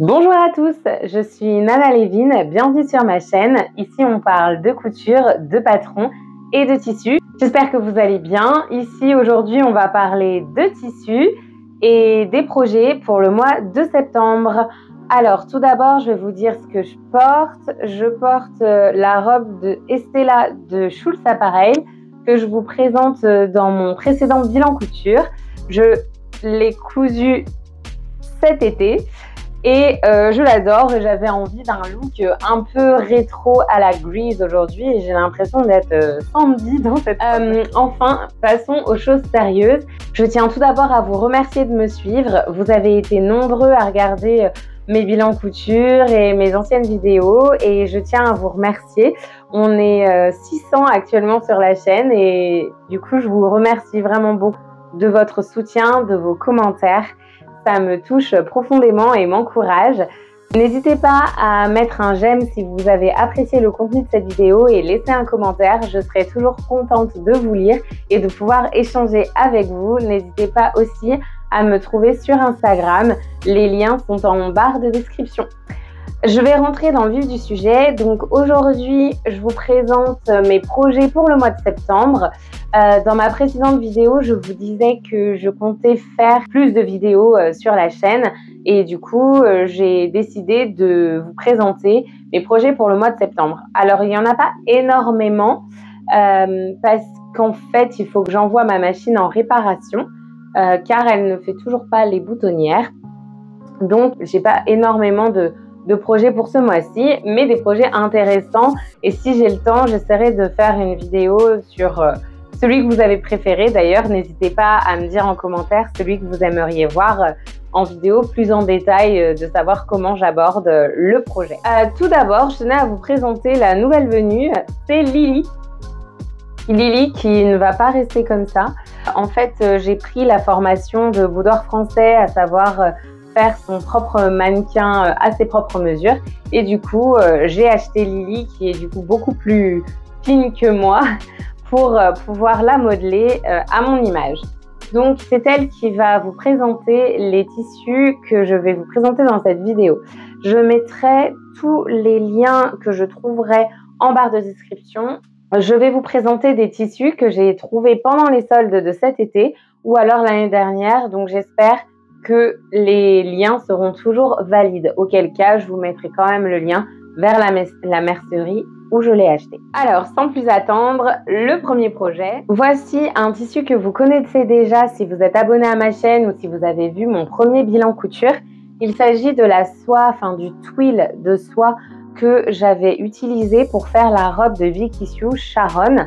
Bonjour à tous, je suis Nana Lévin, bienvenue sur ma chaîne. Ici on parle de couture, de patron et de tissus. J'espère que vous allez bien. Ici aujourd'hui on va parler de tissus et des projets pour le mois de septembre. Alors tout d'abord je vais vous dire ce que je porte. Je porte la robe de Estella de Schultz Apparel que je vous présente dans mon précédent bilan couture. Je l'ai cousue cet été. Et je l'adore, j'avais envie d'un look un peu rétro à la Grease aujourd'hui et j'ai l'impression d'être Sandy dans cette enfin, passons aux choses sérieuses. Je tiens tout d'abord à vous remercier de me suivre. Vous avez été nombreux à regarder mes bilans couture et mes anciennes vidéos et je tiens à vous remercier. On est 600 actuellement sur la chaîne et du coup, je vous remercie vraiment beaucoup de votre soutien, de vos commentaires. Ça me touche profondément et m'encourage. N'hésitez pas à mettre un j'aime si vous avez apprécié le contenu de cette vidéo et laisser un commentaire. Je serai toujours contente de vous lire et de pouvoir échanger avec vous. N'hésitez pas aussi à me trouver sur Instagram. Les liens sont en barre de description. Je vais rentrer dans le vif du sujet. Donc aujourd'hui, je vous présente mes projets pour le mois de septembre. Dans ma précédente vidéo, je vous disais que je comptais faire plus de vidéos sur la chaîne et du coup, j'ai décidé de vous présenter mes projets pour le mois de septembre. Alors, il n'y en a pas énormément parce qu'en fait, il faut que j'envoie ma machine en réparation car elle ne fait toujours pas les boutonnières. Donc, j'ai pas énormément de projets pour ce mois-ci, mais des projets intéressants. Et si j'ai le temps, j'essaierai de faire une vidéo sur celui que vous avez préféré. D'ailleurs, n'hésitez pas à me dire en commentaire celui que vous aimeriez voir en vidéo plus en détail, de savoir comment j'aborde le projet. Tout d'abord, je tenais à vous présenter la nouvelle venue, c'est Lily. Lily qui ne va pas rester comme ça. En fait, j'ai pris la formation de boudoir français, à savoir faire son propre mannequin à ses propres mesures. Et du coup, j'ai acheté Lily qui est du coup beaucoup plus fine que moi pour pouvoir la modeler à mon image. Donc, c'est elle qui va vous présenter les tissus que je vais vous présenter dans cette vidéo. Je mettrai tous les liens que je trouverai en barre de description. Je vais vous présenter des tissus que j'ai trouvés pendant les soldes de cet été ou alors l'année dernière. Donc, j'espère que les liens seront toujours valides. Auquel cas, je vous mettrai quand même le lien vers la mercerie où je l'ai acheté. Alors, sans plus attendre, le premier projet. Voici un tissu que vous connaissez déjà si vous êtes abonné à ma chaîne ou si vous avez vu mon premier bilan couture. Il s'agit de la soie, enfin du twill de soie que j'avais utilisé pour faire la robe de Vicky Sue Sharon.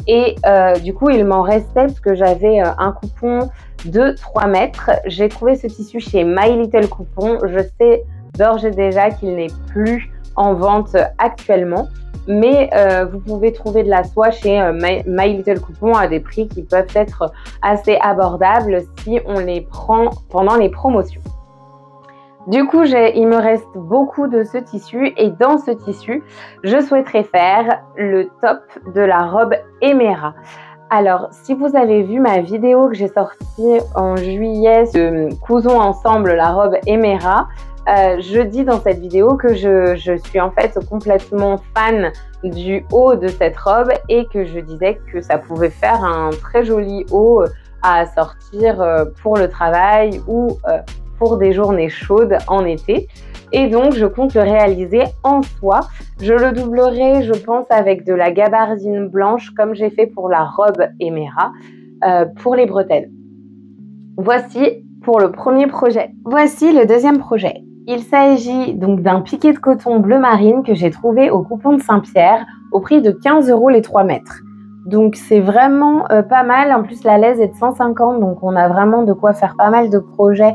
Et du coup, il m'en restait parce que j'avais un coupon de 3 mètres. J'ai trouvé ce tissu chez My Little Coupon. Je sais d'ores et déjà qu'il n'est plus en vente actuellement. Mais vous pouvez trouver de la soie chez My Little Coupon à des prix qui peuvent être assez abordables si on les prend pendant les promotions. Du coup, il me reste beaucoup de ce tissu et dans ce tissu, je souhaiterais faire le top de la robe Emera. Alors, si vous avez vu ma vidéo que j'ai sortie en juillet, cousons ensemble la robe Emera, je dis dans cette vidéo que je suis en fait complètement fan du haut de cette robe et que je disais que ça pouvait faire un très joli haut à sortir pour le travail ou pour des journées chaudes en été. Et donc, je compte le réaliser en soie. Je le doublerai, je pense, avec de la gabardine blanche comme j'ai fait pour la robe Emera pour les bretelles. Voici pour le premier projet. Voici le deuxième projet. Il s'agit donc d'un piqué de coton bleu marine que j'ai trouvé au coupon de Saint-Pierre au prix de 15 € les 3 mètres. Donc c'est vraiment pas mal. En plus la laise est de 150, donc on a vraiment de quoi faire pas mal de projets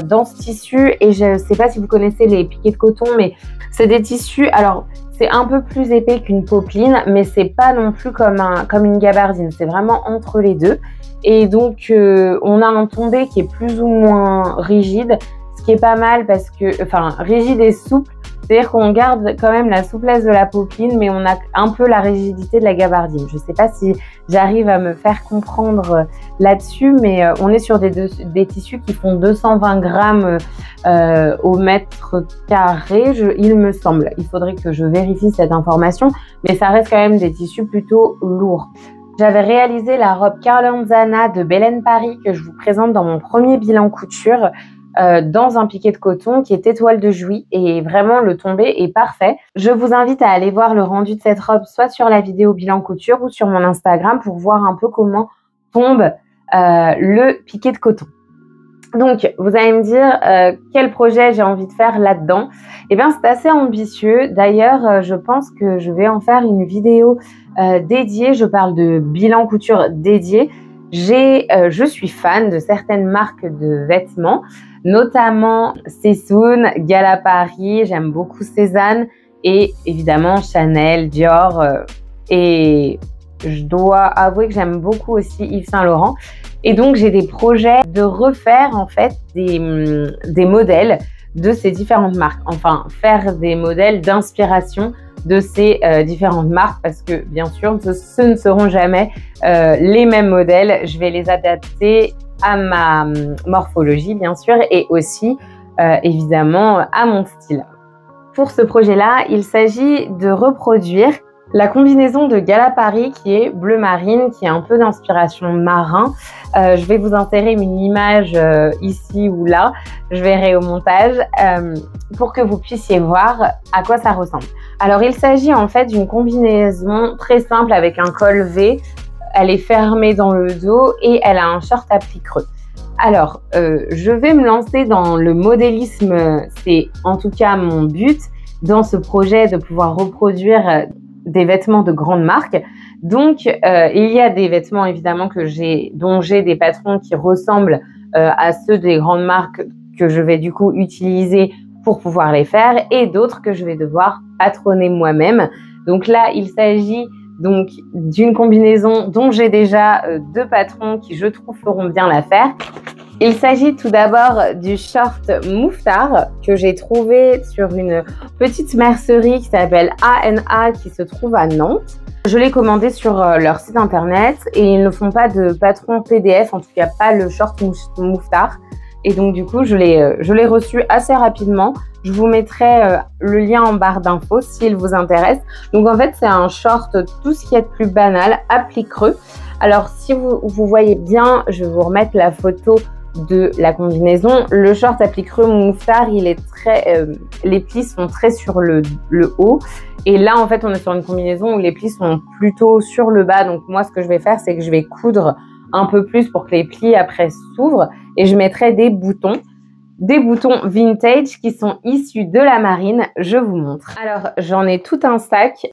dans ce tissu. Et je ne sais pas si vous connaissez les piquets de coton, mais c'est des tissus, alors c'est un peu plus épais qu'une popeline, mais c'est pas non plus comme une gabardine, c'est vraiment entre les deux. Et donc on a un tombé qui est plus ou moins rigide, ce qui est pas mal parce que, enfin, rigide et souple, c'est-à-dire qu'on garde quand même la souplesse de la popeline, mais on a un peu la rigidité de la gabardine. Je ne sais pas si j'arrive à me faire comprendre là-dessus, mais on est sur des tissus qui font 220 grammes au mètre carré, il me semble. Il faudrait que je vérifie cette information, mais ça reste quand même des tissus plutôt lourds. J'avais réalisé la robe Carlanzana de Belen Paris que je vous présente dans mon premier bilan couture dans un piqué de coton qui est étoile de Jouy et vraiment le tombé est parfait. Je vous invite à aller voir le rendu de cette robe soit sur la vidéo bilan couture ou sur mon Instagram pour voir un peu comment tombe le piqué de coton. Donc, vous allez me dire quel projet j'ai envie de faire là-dedans. Eh bien, c'est assez ambitieux. D'ailleurs, je pense que je vais en faire une vidéo dédiée. Je parle de bilan couture dédié. Je suis fan de certaines marques de vêtements, notamment Sessoun, Gala Paris. J'aime beaucoup Cézanne et évidemment Chanel, Dior. Et je dois avouer que j'aime beaucoup aussi Yves Saint Laurent. Et donc, j'ai des projets de refaire en fait des modèles de ces différentes marques. Enfin, faire des modèles d'inspiration de ces différentes marques parce que, bien sûr, ce ne seront jamais les mêmes modèles. Je vais les adapter à ma morphologie, bien sûr, et aussi, évidemment, à mon style. Pour ce projet-là, il s'agit de reproduire la combinaison de Gala Paris qui est bleu marine, qui est un peu d'inspiration marin. Je vais vous insérer une image ici ou là, je verrai au montage, pour que vous puissiez voir à quoi ça ressemble. Alors il s'agit en fait d'une combinaison très simple avec un col V. Elle est fermée dans le dos et elle a un short à plis creux. Alors, je vais me lancer dans le modélisme, c'est en tout cas mon but dans ce projet de pouvoir reproduire des vêtements de grandes marques. Donc, il y a des vêtements évidemment dont j'ai des patrons qui ressemblent à ceux des grandes marques que je vais du coup utiliser pour pouvoir les faire et d'autres que je vais devoir patronner moi-même. Donc là, il s'agit donc d'une combinaison dont j'ai déjà deux patrons qui je trouve feront bien l'affaire. Il s'agit tout d'abord du short mouffetard que j'ai trouvé sur une petite mercerie qui s'appelle A&A qui se trouve à Nantes. Je l'ai commandé sur leur site internet et ils ne font pas de patron PDF, en tout cas pas le short mouffetard. Et donc du coup, je l'ai reçu assez rapidement. Je vous mettrai le lien en barre d'infos s'il vous intéresse. Donc en fait, c'est un short tout ce qui est de plus banal, à plis creux. Alors si vous voyez bien, je vais vous remettre la photo de la combinaison. Le short à plis creux mouffetard, il est très, les plis sont très sur le haut. Et là, en fait, on est sur une combinaison où les plis sont plutôt sur le bas. Donc moi, ce que je vais faire, c'est que je vais coudre un peu plus pour que les plis après s'ouvrent et je mettrai des boutons vintage qui sont issus de la marine. Je vous montre. Alors, j'en ai tout un sac.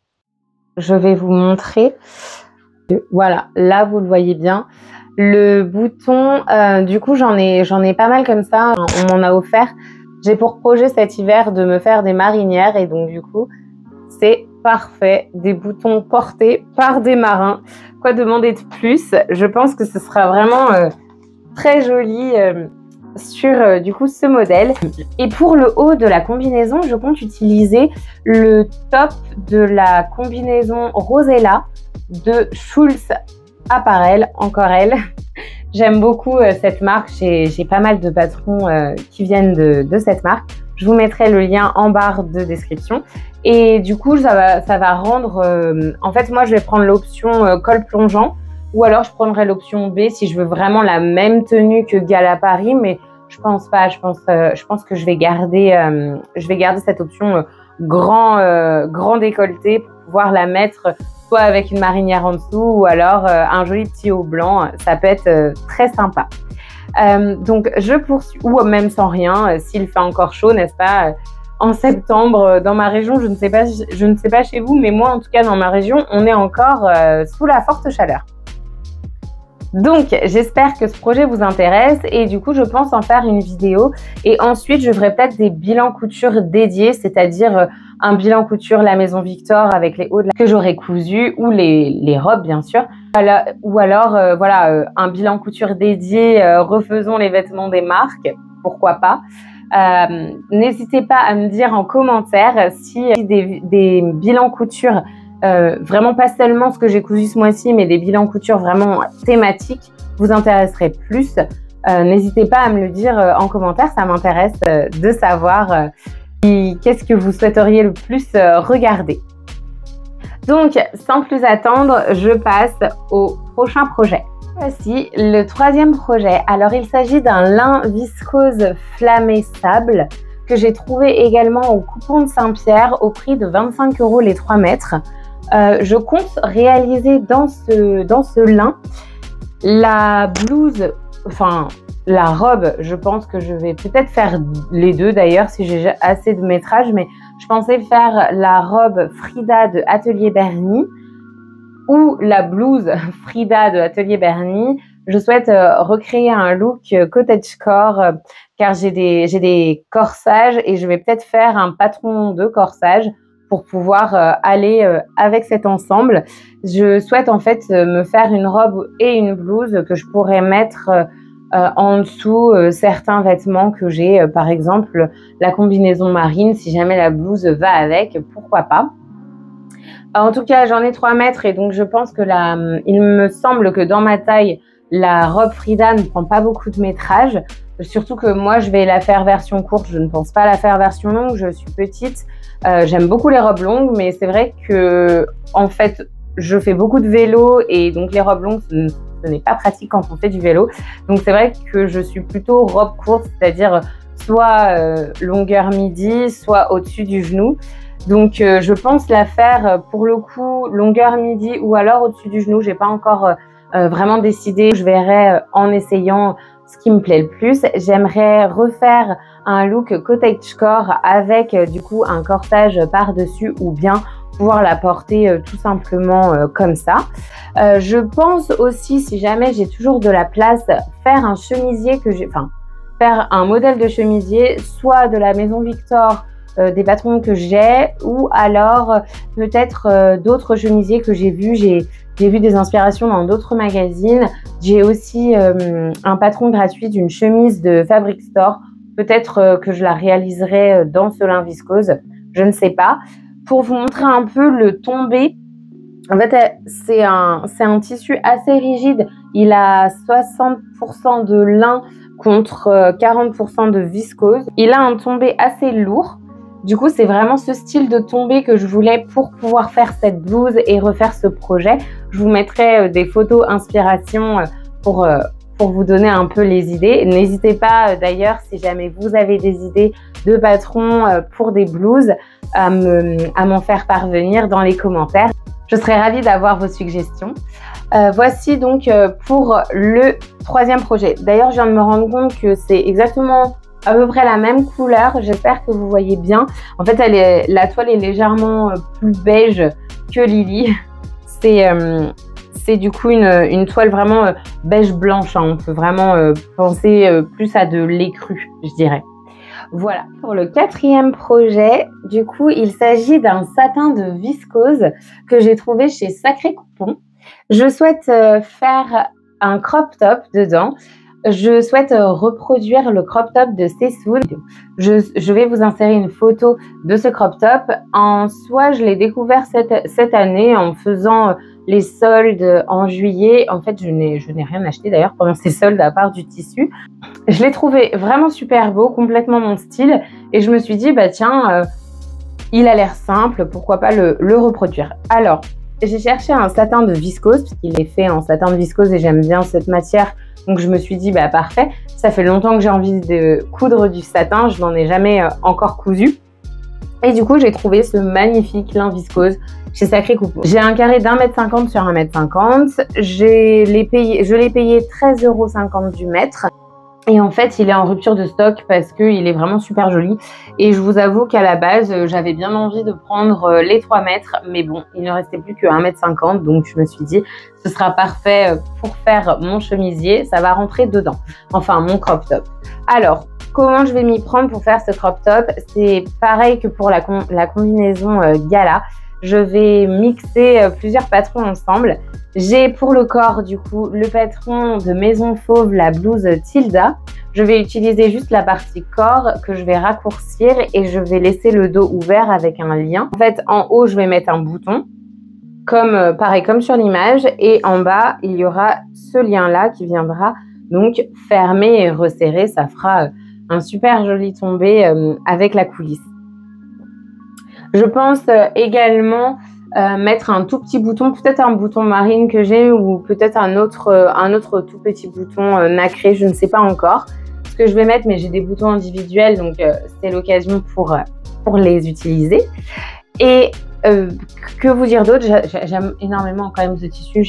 Je vais vous montrer. Voilà, là, vous le voyez bien. Le bouton, du coup, j'en ai pas mal comme ça. On m'en a offert. J'ai pour projet cet hiver de me faire des marinières et donc, du coup, c'est parfait. Des boutons portés par des marins. Quoi demander de plus? Je pense que ce sera vraiment très joli sur du coup ce modèle. Et pour le haut de la combinaison, je compte utiliser le top de la combinaison Rosella de Schulz Apparel, encore elle. J'aime beaucoup cette marque, j'ai pas mal de patrons qui viennent de cette marque. Je vous mettrai le lien en barre de description. Et du coup, ça va rendre... en fait, moi, je vais prendre l'option col plongeant ou alors je prendrai l'option B si je veux vraiment la même tenue que Gala Paris, mais je pense pas. Je pense que je vais garder cette option grand décolleté pour pouvoir la mettre soit avec une marinière en dessous ou alors un joli petit haut blanc. Ça peut être très sympa. Donc, je poursuis, ou même sans rien, s'il fait encore chaud, n'est-ce pas, en septembre, dans ma région, je ne sais pas chez vous, mais moi, en tout cas, dans ma région, on est encore sous la forte chaleur. Donc, j'espère que ce projet vous intéresse et du coup, je pense en faire une vidéo et ensuite, je ferai peut-être des bilans couture dédiés, c'est-à-dire un bilan couture la Maison Victor avec les hauts que j'aurais cousus ou les robes, bien sûr. Ou alors, voilà, un bilan couture dédié, refaisons les vêtements des marques, pourquoi pas. N'hésitez pas à me dire en commentaire si des bilans couture, vraiment pas seulement ce que j'ai cousu ce mois-ci, mais des bilans couture vraiment thématiques vous intéresseraient plus. N'hésitez pas à me le dire en commentaire, ça m'intéresse de savoir qu'est-ce que vous souhaiteriez le plus regarder. Donc, sans plus attendre, je passe au prochain projet. Voici le troisième projet. Alors, il s'agit d'un lin viscose flammé sable que j'ai trouvé également au Coupon de Saint-Pierre au prix de 25 € les 3 mètres. Je compte réaliser dans ce lin la blouse, enfin la robe. Je pense que je vais peut-être faire les deux d'ailleurs si j'ai assez de métrage, mais je pensais faire la robe Frida de Atelier Berny ou la blouse Frida de Atelier Berny. Je souhaite recréer un look cottagecore car j'ai des corsages et je vais peut-être faire un patron de corsage pour pouvoir aller avec cet ensemble. Je souhaite en fait me faire une robe et une blouse que je pourrais mettre en dessous certains vêtements que j'ai, par exemple la combinaison marine, si jamais la blouse va avec, pourquoi pas. En tout cas, j'en ai 3 mètres et donc je pense que il me semble que dans ma taille, la robe Frida ne prend pas beaucoup de métrage. Surtout que moi, je vais la faire version courte. Je ne pense pas la faire version longue. Je suis petite. J'aime beaucoup les robes longues, mais c'est vrai que, en fait, je fais beaucoup de vélo et donc les robes longues, ce n'est pas pratique quand on fait du vélo. Donc c'est vrai que je suis plutôt robe courte, c'est-à-dire soit longueur midi, soit au-dessus du genou. Donc je pense la faire pour le coup longueur midi ou alors au-dessus du genou. J'ai pas encore vraiment décidé. Je verrai en essayant ce qui me plaît le plus. J'aimerais refaire un look cottagecore avec du coup un corsage par-dessus ou bien pouvoir la porter tout simplement comme ça. Je pense aussi, si jamais j'ai toujours de la place, faire un chemisier faire un modèle de chemisier, soit de la Maison Victor, des patrons que j'ai, ou alors peut-être d'autres chemisiers que j'ai vus. J'ai vu des inspirations dans d'autres magazines. J'ai aussi un patron gratuit d'une chemise de Fabric Store. Peut-être que je la réaliserai dans ce lin viscose, je ne sais pas. Pour vous montrer un peu le tombé, en fait, c'est un tissu assez rigide. Il a 60% de lin contre 40% de viscose. Il a un tombé assez lourd. Du coup, c'est vraiment ce style de tombé que je voulais pour pouvoir faire cette blouse et refaire ce projet. Je vous mettrai des photos inspiration pour vous donner un peu les idées. N'hésitez pas d'ailleurs, si jamais vous avez des idées de patrons pour des blouses, à m'en faire parvenir dans les commentaires. Je serais ravie d'avoir vos suggestions. Voici donc pour le troisième projet. D'ailleurs, je viens de me rendre compte que c'est exactement à peu près la même couleur. J'espère que vous voyez bien. En fait, la toile est légèrement plus beige que Lily. C'est du coup une toile vraiment beige blanche. On peut vraiment penser plus à de lait cru, je dirais. Voilà. Pour le quatrième projet, du coup, il s'agit d'un satin de viscose que j'ai trouvé chez Sacré Coupon. Je souhaite faire un crop top dedans. Je souhaite reproduire le crop top de Sessoul. Je vais vous insérer une photo de ce crop top. En soi, je l'ai découvert cette année en faisant les soldes en juillet. En fait, je n'ai rien acheté d'ailleurs pendant ces soldes à part du tissu. Je l'ai trouvé vraiment super beau, complètement mon style. Et je me suis dit, bah tiens, il a l'air simple, pourquoi pas le reproduire. Alors, j'ai cherché un satin de viscose, puisqu'il est fait en satin de viscose et j'aime bien cette matière. Donc je me suis dit, bah parfait, ça fait longtemps que j'ai envie de coudre du satin, je n'en ai jamais encore cousu. Et du coup, j'ai trouvé ce magnifique lin viscose chez Sacré Coupon. J'ai un carré d'1,50 m sur 1,50 m. Je l'ai payé 13,50 € du mètre. Et en fait, il est en rupture de stock parce qu'il est vraiment super joli. Et je vous avoue qu'à la base, j'avais bien envie de prendre les 3 mètres. Mais bon, il ne restait plus que 1,50 m. Donc, je me suis dit, ce sera parfait pour faire mon chemisier. Ça va rentrer dedans. Enfin, mon crop top. Alors, comment je vais m'y prendre pour faire ce crop top? C'est pareil que pour la combinaison gala. Je vais mixer plusieurs patrons ensemble. J'ai pour le corps du coup le patron de Maison Fauve, la blouse Tilda. Je vais utiliser juste la partie corps que je vais raccourcir et je vais laisser le dos ouvert avec un lien. En fait, en haut, je vais mettre un bouton, pareil comme sur l'image, et en bas, il y aura ce lien-là qui viendra donc fermer et resserrer. Ça fera un super joli tombé avec la coulisse. Je pense également mettre un tout petit bouton, peut-être un bouton marine que j'ai ou peut-être un autre tout petit bouton nacré, je ne sais pas encore ce que je vais mettre, mais j'ai des boutons individuels, donc c'est l'occasion pour les utiliser. Et que vous dire d'autre? J'aime énormément quand même ce tissu.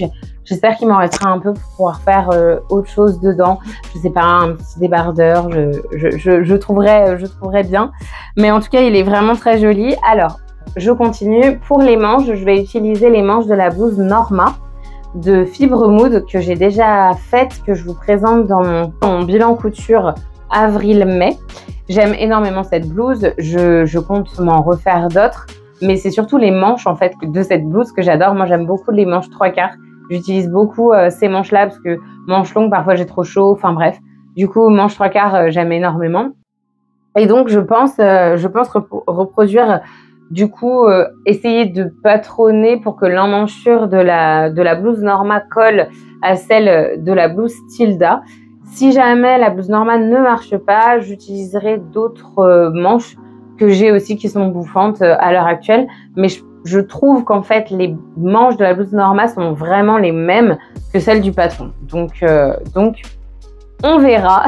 J'espère qu'il m'en restera un peu pour pouvoir faire autre chose dedans. Je sais pas, un petit débardeur, je trouverais bien. Mais en tout cas, il est vraiment très joli. Alors, je continue. Pour les manches, je vais utiliser les manches de la blouse Norma de Fibre Mood que j'ai déjà faite, que je vous présente dans mon bilan couture avril-mai. J'aime énormément cette blouse. Je compte m'en refaire d'autres. Mais c'est surtout les manches en fait de cette blouse que j'adore. Moi, j'aime beaucoup les manches 3/4. J'utilise beaucoup ces manches-là parce que manches longues, parfois j'ai trop chaud. Enfin bref, du coup, manches 3/4, j'aime énormément. Et donc, je pense reproduire, du coup, essayer de patronner pour que l'emmanchure de la blouse Norma colle à celle de la blouse Tilda. Si jamais la blouse Norma ne marche pas, j'utiliserai d'autres manches que j'ai aussi qui sont bouffantes à l'heure actuelle. Mais je trouve qu'en fait, les manches de la blouse Norma sont vraiment les mêmes que celles du patron. Donc on verra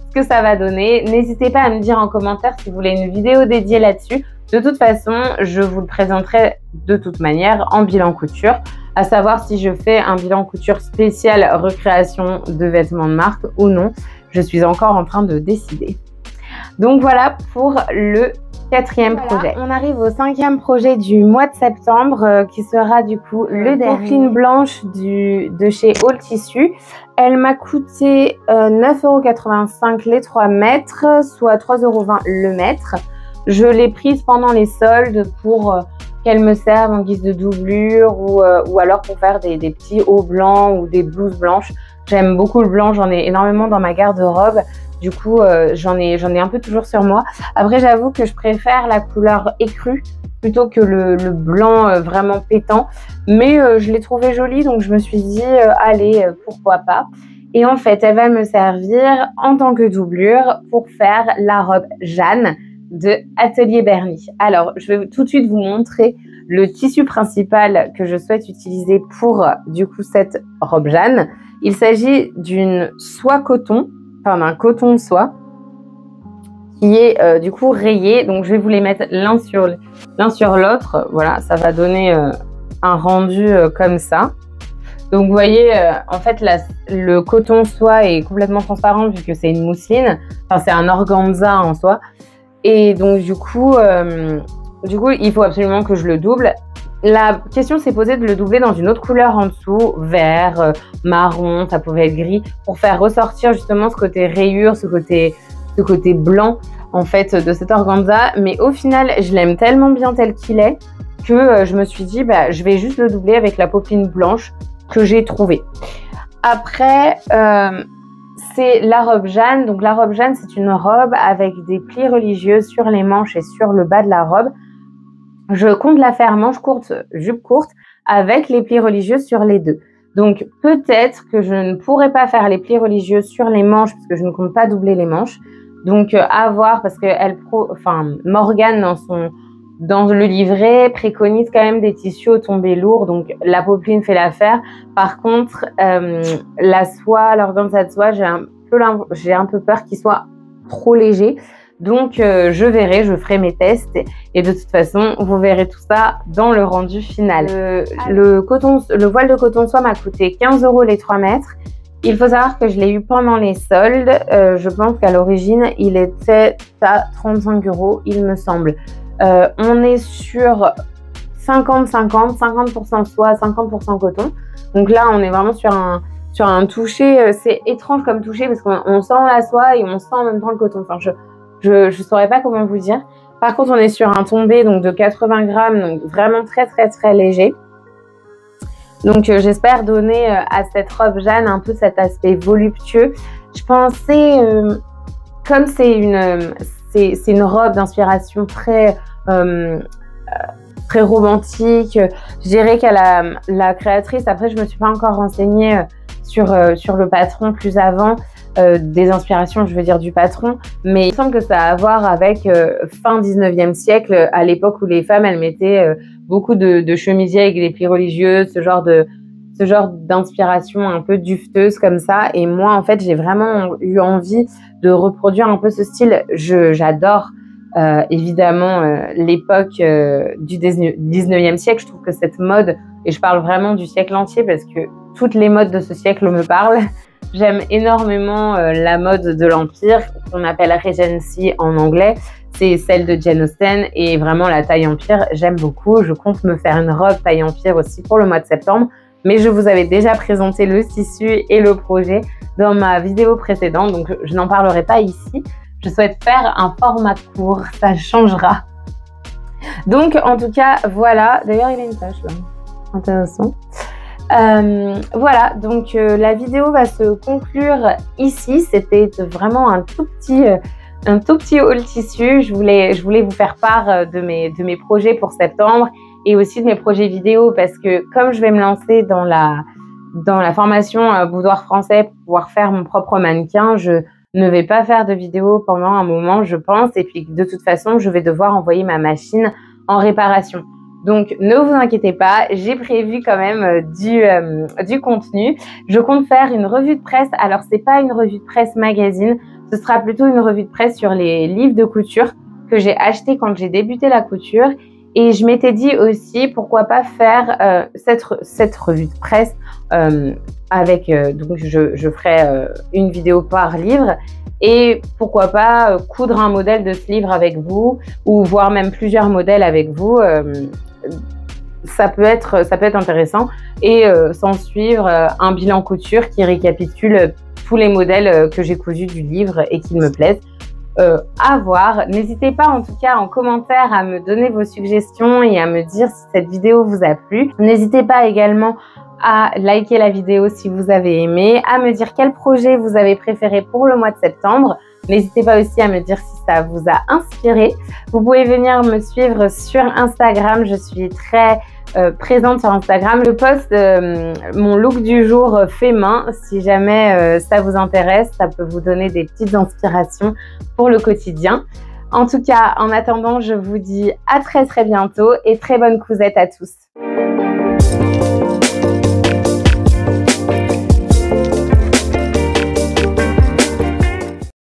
ce que ça va donner. N'hésitez pas à me dire en commentaire si vous voulez une vidéo dédiée là-dessus. De toute façon, je vous le présenterai de toute manière en bilan couture, à savoir si je fais un bilan couture spécial recréation de vêtements de marque ou non. Je suis encore en train de décider. Donc voilà pour le 4e projet. On arrive au 5e projet du mois de septembre qui sera du coup le dernier. Popeline blanche de chez All Tissu. Elle m'a coûté 9,85 € les 3 mètres, soit 3,20 € le mètre. Je l'ai prise pendant les soldes pour qu'elle me serve en guise de doublure ou alors pour faire des petits hauts blancs ou des blouses blanches. J'aime beaucoup le blanc, j'en ai énormément dans ma garde-robe. Du coup, j'en ai un peu toujours sur moi. Après, j'avoue que je préfère la couleur écrue plutôt que le blanc vraiment pétant. Mais je l'ai trouvé jolie, donc je me suis dit, allez, pourquoi pas. Et en fait, elle va me servir en tant que doublure pour faire la robe Jeanne de Atelier Bernie. Alors, je vais tout de suite vous montrer le tissu principal que je souhaite utiliser pour, du coup, cette robe Jeanne. Il s'agit d'une soie coton, enfin d'un coton soie qui est du coup rayé. Donc je vais vous les mettre l'un sur l'autre. Voilà, ça va donner un rendu comme ça. Donc vous voyez, en fait le coton soie est complètement transparent vu que c'est une mousseline. Enfin c'est un organza en soie. Et donc du coup il faut absolument que je le double. La question s'est posée de le doubler dans une autre couleur en dessous, vert, marron, ça pouvait être gris, pour faire ressortir justement ce côté rayure, ce côté blanc en fait de cet organza. Mais au final, je l'aime tellement bien tel qu'il est que je me suis dit, bah, je vais juste le doubler avec la popeline blanche que j'ai trouvée. Après, c'est la robe Jeanne. Donc la robe Jeanne, c'est une robe avec des plis religieux sur les manches et sur le bas de la robe. Je compte la faire manche courte, jupe courte, avec les plis religieux sur les deux. Donc peut-être que je ne pourrai pas faire les plis religieux sur les manches parce que je ne compte pas doubler les manches. Donc à voir, parce que Morgane dans le livret préconise quand même des tissus au tombé lourd, donc la popeline fait l'affaire. Par contre, la soie, l'organza de soie, j'ai un peu peur qu'il soit trop léger. Donc je verrai, je ferai mes tests et de toute façon vous verrez tout ça dans le rendu final. Le voile de coton soie m'a coûté 15 € les 3 mètres. Il faut savoir que je l'ai eu pendant les soldes. Je pense qu'à l'origine il était à 35 €, il me semble. On est sur 50-50, 50% soie, 50% coton. Donc là on est vraiment sur un toucher. C'est étrange comme toucher parce qu'on sent la soie et on sent en même temps le coton. Enfin, je saurais pas comment vous dire. Par contre, on est sur un tombé donc de 80 grammes, donc vraiment très très très léger. Donc j'espère donner à cette robe Jeanne un peu cet aspect voluptueux. Je pensais comme c'est une robe d'inspiration très romantique, je dirais qu'elle a la créatrice, après je me suis pas encore renseignée sur le patron plus avant, des inspirations, je veux dire, du patron, mais il me semble que ça a à voir avec fin 19e siècle, à l'époque où les femmes, elles mettaient beaucoup de chemisiers avec des plis religieux, ce genre d'inspiration un peu duveteuse comme ça. Et moi, en fait, j'ai vraiment eu envie de reproduire un peu ce style. J'adore évidemment l'époque du 19e siècle. Je trouve que cette mode, et je parle vraiment du siècle entier parce que toutes les modes de ce siècle me parlent. J'aime énormément la mode de l'Empire, qu'on appelle Regency en anglais. C'est celle de Jane Austen et vraiment la taille Empire, j'aime beaucoup. Je compte me faire une robe taille Empire aussi pour le mois de septembre. Mais je vous avais déjà présenté le tissu et le projet dans ma vidéo précédente, donc je n'en parlerai pas ici. Je souhaite faire un format court, ça changera. Donc en tout cas, voilà. D'ailleurs, il a une tache là, intéressant. Voilà, donc la vidéo va se conclure ici. C'était vraiment un tout petit haul tissu. Je voulais vous faire part de mes projets pour septembre et aussi de mes projets vidéo parce que comme je vais me lancer dans la formation boudoir français pour pouvoir faire mon propre mannequin, je ne vais pas faire de vidéo pendant un moment, je pense, et puis de toute façon, je vais devoir envoyer ma machine en réparation. Donc, ne vous inquiétez pas, j'ai prévu quand même du contenu. Je compte faire une revue de presse. Alors, c'est pas une revue de presse magazine, ce sera plutôt une revue de presse sur les livres de couture que j'ai acheté quand j'ai débuté la couture. Et je m'étais dit aussi, pourquoi pas faire cette revue de presse avec, donc je ferai une vidéo par livre. Et pourquoi pas coudre un modèle de ce livre avec vous ou voire même plusieurs modèles avec vous. Ça peut être intéressant et s'en suivre un bilan couture qui récapitule tous les modèles que j'ai cousus du livre et qui me plaisent. À voir. N'hésitez pas en tout cas en commentaire à me donner vos suggestions et à me dire si cette vidéo vous a plu. N'hésitez pas également à liker la vidéo si vous avez aimé, à me dire quel projet vous avez préféré pour le mois de septembre. N'hésitez pas aussi à me dire si ça vous a inspiré. Vous pouvez venir me suivre sur Instagram. Je suis très présente sur Instagram. Je poste mon look du jour fait main. Si jamais ça vous intéresse, ça peut vous donner des petites inspirations pour le quotidien. En tout cas, en attendant, je vous dis à très bientôt et très bonne cousette à tous.